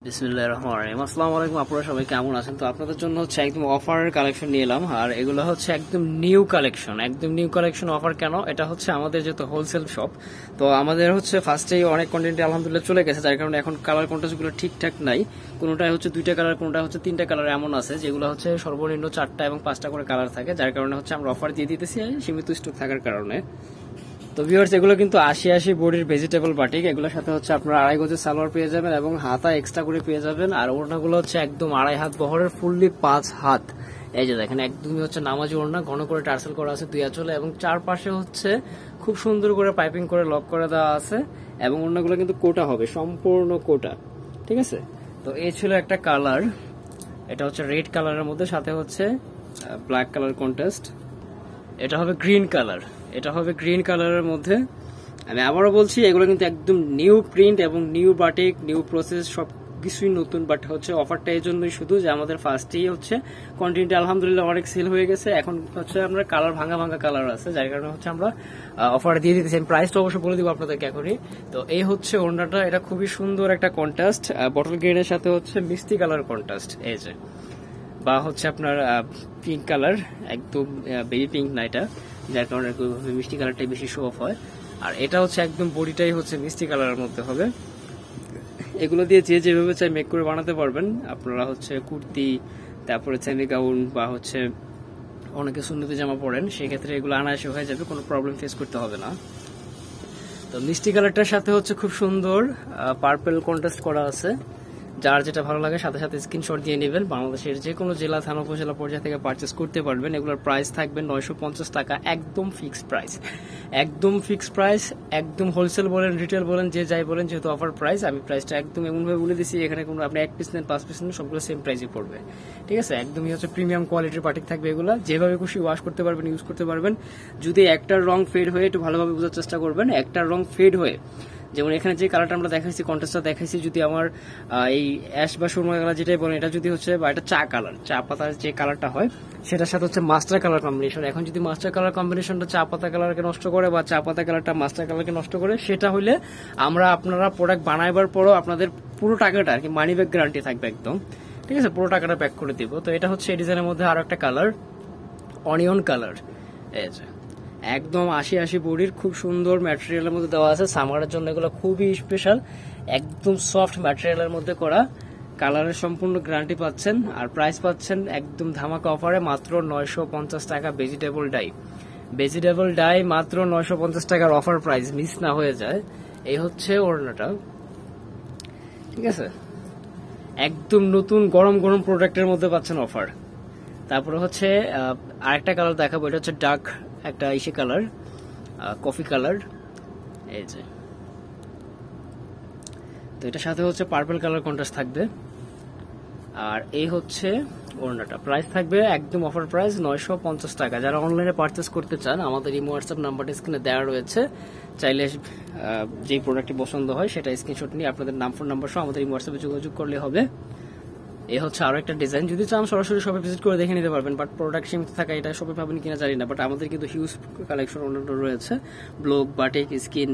বিসমিল্লাহির রহমানির রহিম। আসসালামু আলাইকুম, আপনারা সবাই কেমন আছেন? তো আপনাদের জন্য হচ্ছে একদম অফারের কালেকশন নিয়ে এলাম, আর এগুলো হচ্ছে একদম নিউ কালেকশন। অফার কেন? এটা হচ্ছে আমাদের যেহেতু হোলসেল শপ, তো আমাদের হচ্ছে ফার্স্টেই অনেক কন্টেন্টে আলহামদুলিল্লাহ চলে গেছে, যার কারণে এখন কালার কন্ট্রাস্টগুলো ঠিকঠাক নাই। কোনোটাই হচ্ছে 2টা কালার, কোনোটা হচ্ছে 3টা কালার এমন আছে, যেগুলো হচ্ছে সর্বনিম্ন 4টা এবং 5টা করে কালার থাকে, যার কারণে হচ্ছে আমরা অফার দিয়ে দিতেছি সীমিত স্টক থাকার কারণে। তো ভিউয়ার্স, এগুলো কিন্তু 80 বডির ভেজিটেবল বাটিক, এগুলোর সাথে হচ্ছে আপনারা 2.5 গজের সালোয়ার পেয়ে যাবেন এবং হাতা এক্সট্রা করে পেয়ে যাবেন। আর ওড়নাগুলো হচ্ছে একদম 2.5 হাত বহরের, ফুললি 5 হাত। এই যে দেখেন, একদমই হচ্ছে নামাজি ওড়না, ঘন করে টার্সেল করা আছে 2 আঁচলে, এবং চারপাশে হচ্ছে খুব সুন্দর করে পাইপিং করে লক করে দেওয়া আছে, এবং ওড়নাগুলো কিন্তু কোটা হবে, সম্পূর্ণ কোটা। ঠিক আছে, তো এই ছিল একটা কালার, এটা হচ্ছে রেড কালারের মধ্যে, সাথে হচ্ছে ব্ল্যাক কালার কন্ট্রাস্ট। এটা হবে গ্রিন কালারের মধ্যে। আমি আবারও বলছি, এগুলো কিন্তু একদম নিউ প্রিন্ট এবং নিউ বাটিক, নিউ প্রসেস, সব কিছুই নতুন। বাট হচ্ছে অফারটা এই জন্যই শুধু যে আমাদের ফার্স্টেই হচ্ছে কন্টিনিউটি আলহামদুলিল্লাহ অনেক সেল হয়ে গেছে। এখন হচ্ছে আমরা কালার ভাঙা কালার আছে, যার কারণে হচ্ছে আমরা অফার দিয়ে দিতেছি। আমি প্রাইসটা অবশ্যই বলে দিব আপনাদেরকে এখনই। তো এই হচ্ছে ওড়নাটা, এটা খুবই সুন্দর একটা কন্ট্রাস্ট, বটল গ্রিনের সাথে হচ্ছে মিষ্টি কালার কন্ট্রাস্ট, এই যে, বা হচ্ছে আপনার পিঙ্ক কালার, একদম বেবি পিঙ্ক না এটা, যার কারণে মিষ্টি কালারটাই বেশি শো অফ হয়। আর এটা হচ্ছে একদম বডিটাই হচ্ছে মিষ্টি কালারের মধ্যে হবে। এগুলো দিয়ে যে যেভাবে চাই মেক করে বানাতে পারবেন আপনারা। হচ্ছে কুর্তি, তারপরে সেমি গাউন, বা হচ্ছে অনেকে সুন্নতি জামা পরেন, সেক্ষেত্রে এগুলো আনায়াসে হয়ে যাবে, কোনো প্রবলেম ফেস করতে হবে না। তো মিষ্টি কালারটার সাথে হচ্ছে খুব সুন্দর পার্পল কন্ট্রাস্ট করা আছে। যার যেটা ভালো লাগে সাথে সাথে স্ক্রিনশট দিয়ে নেবেন। বাংলাদেশের যে কোনো জেলা, থানা, উপজেলা পর্যায়ে থেকে পারচেস করতে পারবেন। এগুলোর প্রাইস থাকবে 950 টাকা, একদম ফিক্সড প্রাইস, একদম হোলসেল বলেন, রিটেল বলেন, যে যাই বলেন, যেহেতু অফার প্রাইস, আমি প্রাইসটা একদম এমনভাবে বলে দিচ্ছি, এখানে কোনো আপনি 1 পিস নেন, 5 পিস নেন, সবগুলো সেম প্রাইসে পড়বে। ঠিক আছে, একদমই হচ্ছে প্রিমিয়াম কোয়ালিটির বাটিক থাকবে এগুলো, যেভাবে খুশি ওয়াশ করতে পারবেন, ইউজ করতে পারবেন। যদি একটার রং ফেড হয়ে, একটু ভালোভাবে বোঝার চেষ্টা করবেন, একটার রং ফেড হয়ে, যেমন এখানে যে কালারটা আমরা দেখাইছি, কন্ট্রাস্টটা দেখাইছি, যদি আমার এই অ্যাশ বা সুরমা কালার যেটাই বলেন, এটা যদি হচ্ছে, বা এটা চা কালার, চা পাতার যে কালারটা হয়, সেটার সাথে হচ্ছে মাস্টার কালার কম্বিনেশন। এখন যদি মাস্টার কালার কম্বিনেশনটা চা পাতা কালারকে নষ্ট করে, বা চা পাতা কালারটা মাস্টার কালারকে নষ্ট করে, সেটা হইলে আপনারা প্রোডাক্ট বানাইবার পরও আপনাদের পুরো টাকাটা আর কি মানি ব্যাক গ্যারান্টি থাকবে একদম। ঠিক আছে, পুরো টাকাটা ব্যাক করে দিব। তো এটা হচ্ছে এই ডিজাইনের মধ্যে আরো একটা কালার, অনিয়ন কালার, এই যে একদম 80 বডির, খুব সুন্দর ম্যাটেরিয়ালের মধ্যে দেওয়া আছে। সামারের জন্য এগুলো খুবই স্পেশাল, একদম সফট ম্যাটেরিয়ালের মধ্যে করা। কালারের সম্পূর্ণ গ্যারান্টি পাচ্ছেন, আর প্রাইস পাচ্ছেন একদম ধামাকা অফারে মাত্র 950 টাকা। ভেজিটেবল ডাই মাত্র 950 টাকার অফার প্রাইস, মিস না হয়ে যায়। এই হচ্ছে ওড়নাটা। ঠিক আছে, একদম নতুন গরম প্রোডাক্টের মধ্যে পাচ্ছেন অফার। তারপরে হচ্ছে আরেকটা কালার দেখাবো, এটা হচ্ছে ডার্ক একটা ইসে কালার, কফি কালার, এই যে। তো এটার সাথে হচ্ছে পার্পল কালার কন্ট্রাস্ট থাকবে। আর এই হচ্ছে ওড়নাটা, প্রাইস থাকবে একদম অফার প্রাইস 950 টাকা। যারা অনলাইনে পারচেস করতে চান, আমাদের এই হোয়াটসঅ্যাপ নাম্বারটা স্ক্রিনে দেওয়া রয়েছে, চাইলে যে প্রোডাক্টটি পছন্দ হয় সেটা স্ক্রিনশট নিয়ে আপনাদের নাম, ফোন নাম্বার সহ আমাদের এই হোয়াটসঅ্যাপে যোগাযোগ করলে হবে। এই হচ্ছে আরো একটা ডিজাইন, যদি চান সরাসরি শপে ভিজিট করে দেখে নিতে পারবেন, বাট প্রোডাক্ট সীমিত থাকা, এটা শপে পাবেন কিনা জানি না, বাট আমাদের কিন্তু হিউজ কালেকশন অন্যান্য রয়েছে, ব্লক, বাটিক, স্কিন,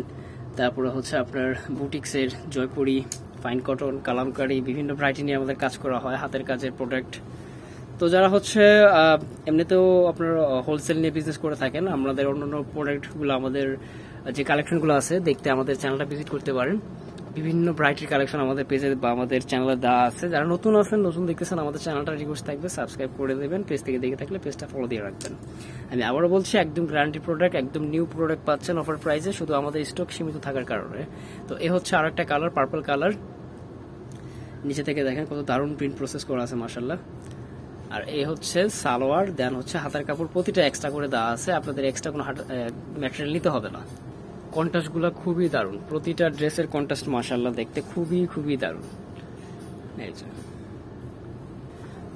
তারপরে হচ্ছে আপনার বুটিক্সের, জয়পুরি, ফাইন কটন, কালামকারি, বিভিন্ন ভ্যারাইটি নিয়ে আমাদের কাজ করা হয়, হাতের কাজের প্রোডাক্ট। তো যারা হচ্ছে এমনিতেও আপনার হোলসেল নিয়ে বিজনেস করে থাকেন, আমাদের অন্যান্য প্রোডাক্টগুলো, আমাদের যে কালেকশনগুলো আছে দেখতে আমাদের চ্যানেলটা ভিজিট করতে পারেন। বিভিন্ন ভ্যারাইটির কালেকশন আমাদের পেজে বা আমাদের চ্যানেলে দেওয়া আছে। যারা নতুন দেখতেছেন, আমাদের চ্যানেলটা রিকোয়েস্ট থাকবে সাবস্ক্রাইব করে দেবেন, পেজ থেকে দেখে থাকলে পেজটা ফলো দিয়ে রাখবেন। আমি আবারও বলছি, একদম গ্যারান্টি প্রোডাক্ট, একদম নিউ প্রোডাক্ট পাচ্ছেন অফার প্রাইসে, শুধু আমাদের স্টক সীমিত থাকার কারণে। তো এই হচ্ছে আরো একটা কালার, পার্পল কালার, নিচে থেকে দেখেন কত দারুণ প্রিন্ট প্রসেস করা আছে মাশাআল্লাহ। আর এই হচ্ছে সালোয়ার, দেন হচ্ছে হাতের কাপড়, প্রতিটা এক্সট্রা করে দেওয়া আছে, আপনাদের এক্সট্রা কোনো ম্যাটেরিয়াল নিতে হবে না। কন্ট্রাস্ট গুলো খুবই দারুণ, প্রতিটা ড্রেসের কন্ট্রাস্ট মাশাআল্লাহ দেখতে খুবই দারুণ।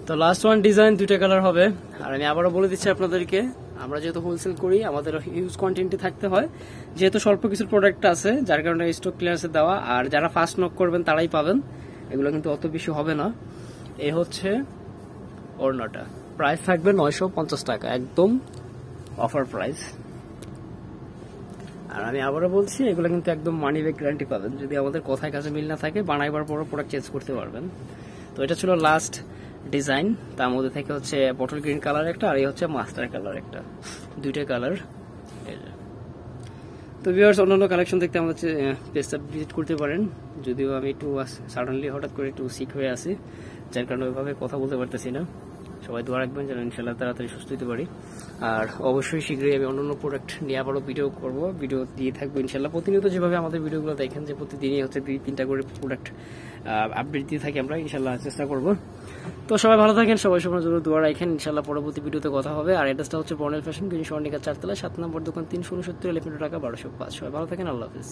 তো লাস্ট ওয়ান ডিজাইন, 2টা কালার হবে। আর আমি আবারও বলে দিচ্ছি আপনাদেরকে, আমরা যেহেতু হোলসেল করি, আমাদের হিউজ কোয়ান্টিটি থাকতে হয়, যেহেতু স্বল্প কিছু প্রোডাক্ট আছে, যার কারণে স্টক ক্লিয়ারেন্সে দেওয়া। আর যারা ফার্স্ট নক করবেন তারাই পাবেন, এগুলো কিন্তু অত বেশি হবে না। এই হচ্ছে ওড়নাটা, প্রাইস থাকবে 950 টাকা, একদম অফার প্রাইস। আর আমি আবারও বলছি, এগুলো কিন্তু একদম মানি ব্যাক গ্যারান্টি পাবেন। যদি আমাদের কথায় কাছে মিল না থাকে, বানাইবার পরও প্রোডাক্ট চেঞ্জ করতে পারবেন। তো এটা ছিল লাস্ট ডিজাইন। তার মধ্যে থেকে হচ্ছে বটল গ্রিন কালার একটা, আর এই হচ্ছে মাস্টার কালার একটা, দুইটা কালার। তো ভিউয়ার্স, অন্যান্য কালেকশন দেখতে আমাদের পেজটা ভিজিট করতে পারেন। যদিও আমি একটু সাডেনলি হঠাৎ করে একটু সিক হয়ে আছি, যার কারণে ওইভাবে কথা বলতে পারতেছি না। সবাই দোয়া রাখবেন যেন ইনশাল্লাহ তাড়াতাড়ি সুস্থ হতে পারি। আর অবশ্যই শীঘ্রই আমি অন্যান্য প্রোডাক্ট নিয়ে আবারও ভিডিও করবো, ভিডিও দিয়ে থাকবো ইনশাল্লাহ। প্রতিনিয়ত যেভাবে আমাদের ভিডিওগুলো দেখেন যে প্রতিদিনই হচ্ছে 2-3টা করে প্রোডাক্ট আপডেট দিয়ে থাকি আমরা, ইনশাল্লাহ চেষ্টা করবো। তো সবাই ভালো থাকেন, সবাই সবার জন্য দোয়া রাখেন। ইনশাল্লাহ পরবর্তী ভিডিওতে কথা হবে। আর অ্যাড্রেসটা হচ্ছে বর্ণেল ফ্যাশন, স্বর্ণিকা 4 তলা, 7 নম্বর দোকান, 370 এলিফেন্ট ঢাকা 1205। সবাই ভালো থাকেন, আল্লাহ হাফিজ।